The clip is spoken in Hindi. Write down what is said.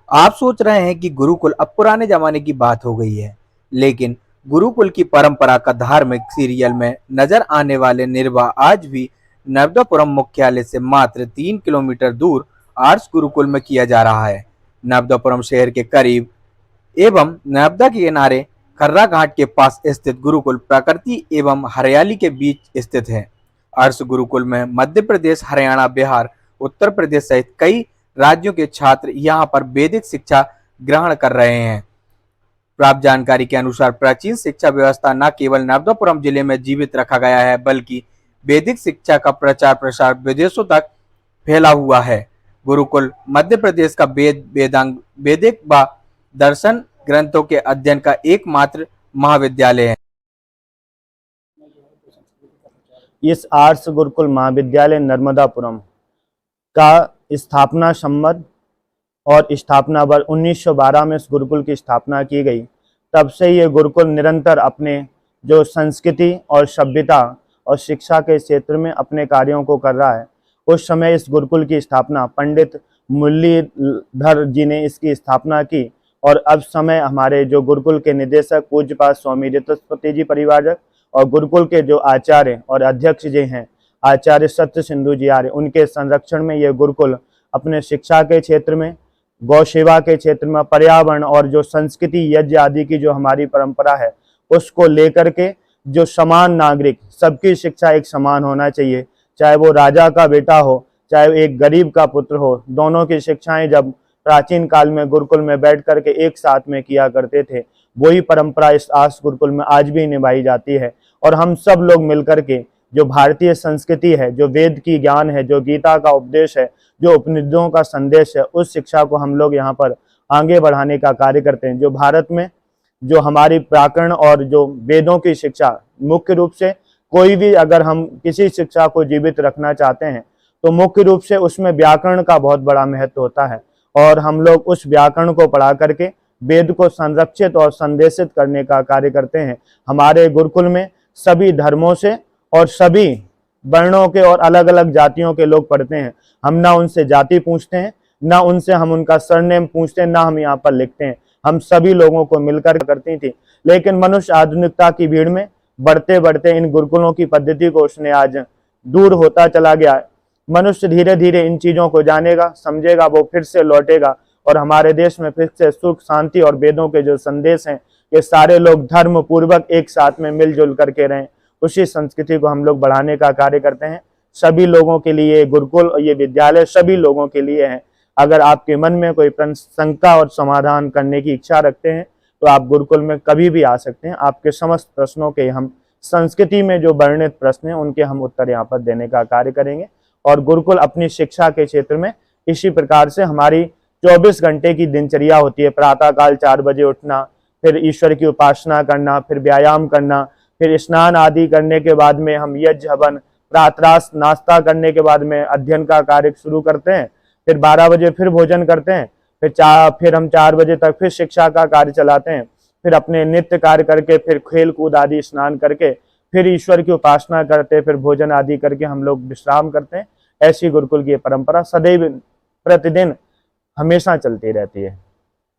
आप सोच रहे हैं कि गुरुकुल अब पुराने जमाने की बात हो गई है, लेकिन गुरुकुल की परंपरा का धार्मिक सीरियल में नजर आने वाले निर्वाह आज भी नर्मदापुरम मुख्यालय से मात्र 3 किलोमीटर दूर आर्ट्स गुरुकुल में किया जा रहा है। नर्मदापुरम शहर के करीब एवं नर्मदा के किनारे खर्रा घाट के पास स्थित गुरुकुल प्रकृति एवं हरियाली के बीच स्थित है। आर्ष गुरुकुल में मध्य प्रदेश, हरियाणा, बिहार, उत्तर प्रदेश सहित कई राज्यों के छात्र यहाँ पर वैदिक शिक्षा ग्रहण कर रहे हैं। प्राप्त जानकारी के अनुसार प्राचीन शिक्षा व्यवस्था न केवल नर्मदापुरम जिले में जीवित रखा गया है, बल्कि वैदिक शिक्षा का प्रचार प्रसार विदेशों तक फैला हुआ है। गुरुकुल मध्य प्रदेश का वेदांग, वैदिक व दर्शन ग्रंथों के अध्ययन का एकमात्र महाविद्यालय है। इस आर्ट्स गुरुकुल महाविद्यालय नर्मदापुरम का स्थापना संवत और स्थापना वर्ष 1912 में इस गुरुकुल की स्थापना की गई। तब से ये गुरुकुल निरंतर अपने जो संस्कृति और सभ्यता और शिक्षा के क्षेत्र में अपने कार्यों को कर रहा है। उस समय इस गुरुकुल की स्थापना पंडित मुरलीधर जी ने इसकी स्थापना की और अब समय हमारे जो गुरुकुल के निदेशक पूज्यपाद स्वामी ऋतुपति जी परिवारक और गुरुकुल के जो आचार्य और अध्यक्ष जी हैं आचार्य सत्य सिंधु जी आर्य, उनके संरक्षण में ये गुरुकुल अपने शिक्षा के क्षेत्र में, गौ सेवा के क्षेत्र में, पर्यावरण और जो संस्कृति यज्ञ आदि की जो हमारी परंपरा है उसको लेकर के जो समान नागरिक, सबकी शिक्षा एक समान होना चाहिए, चाहे वो राजा का बेटा हो चाहे एक गरीब का पुत्र हो, दोनों की शिक्षाएं जब प्राचीन काल में गुरुकुल में बैठ करके एक साथ में किया करते थे, वही परंपरा इस आर्ट्स गुरुकुल में आज भी निभाई जाती है। और हम सब लोग मिलकर के जो भारतीय संस्कृति है, जो वेद की ज्ञान है, जो गीता का उपदेश है, जो उपनिषदों का संदेश है, उस शिक्षा को हम लोग यहाँ पर आगे बढ़ाने का कार्य करते हैं। जो भारत में जो हमारी व्याकरण और जो वेदों की शिक्षा, मुख्य रूप से कोई भी अगर हम किसी शिक्षा को जीवित रखना चाहते हैं तो मुख्य रूप से उसमें व्याकरण का बहुत बड़ा महत्व होता है और हम लोग उस व्याकरण को पढ़ा करके वेद को संरक्षित और संदेशित करने का कार्य करते हैं। हमारे गुरुकुल में सभी धर्मों से और सभी वर्णों के और अलग अलग जातियों के लोग पढ़ते हैं। हम ना उनसे जाति पूछते हैं, ना उनसे हम उनका सरनेम पूछते हैं, ना हम यहाँ पर लिखते हैं। हम सभी लोगों को मिलकर करती थी, लेकिन मनुष्य आधुनिकता की भीड़ में बढ़ते बढ़ते इन गुरुकुलों की पद्धति को उसने आज दूर होता चला गया। मनुष्य धीरे धीरे इन चीजों को जानेगा, समझेगा, वो फिर से लौटेगा और हमारे देश में फिर से सुख, शांति और वेदों के जो संदेश हैं ये सारे लोग धर्म पूर्वक एक साथ में मिलजुल करके रहें। उसी संस्कृति को हम लोग बढ़ाने का कार्य करते हैं। सभी लोगों के लिए गुरुकुल और ये विद्यालय सभी लोगों के लिए है। अगर आपके मन में कोई शंका और समाधान करने की इच्छा रखते हैं तो आप गुरुकुल में कभी भी आ सकते हैं। आपके समस्त प्रश्नों के हम संस्कृति में जो वर्णित प्रश्न हैं उनके हम उत्तर यहाँ पर देने का कार्य करेंगे। और गुरुकुल अपनी शिक्षा के क्षेत्र में इसी प्रकार से हमारी 24 घंटे की दिनचर्या होती है। प्रातःकाल 4 बजे उठना, फिर ईश्वर की उपासना करना, फिर व्यायाम करना, फिर स्नान आदि करने के बाद में हम यज्ञ हवन, प्रातराश नाश्ता करने के बाद में अध्ययन का कार्य शुरू करते हैं। फिर 12 बजे फिर भोजन करते हैं, फिर हम 4 बजे तक फिर शिक्षा का कार्य चलाते हैं। फिर अपने नित्य कार्य करके, फिर खेल कूद आदि स्नान करके, फिर ईश्वर की उपासना करते, फिर भोजन आदि करके हम लोग विश्राम करते हैं। ऐसी गुरुकुल की परंपरा सदैव प्रतिदिन हमेशा चलती रहती है।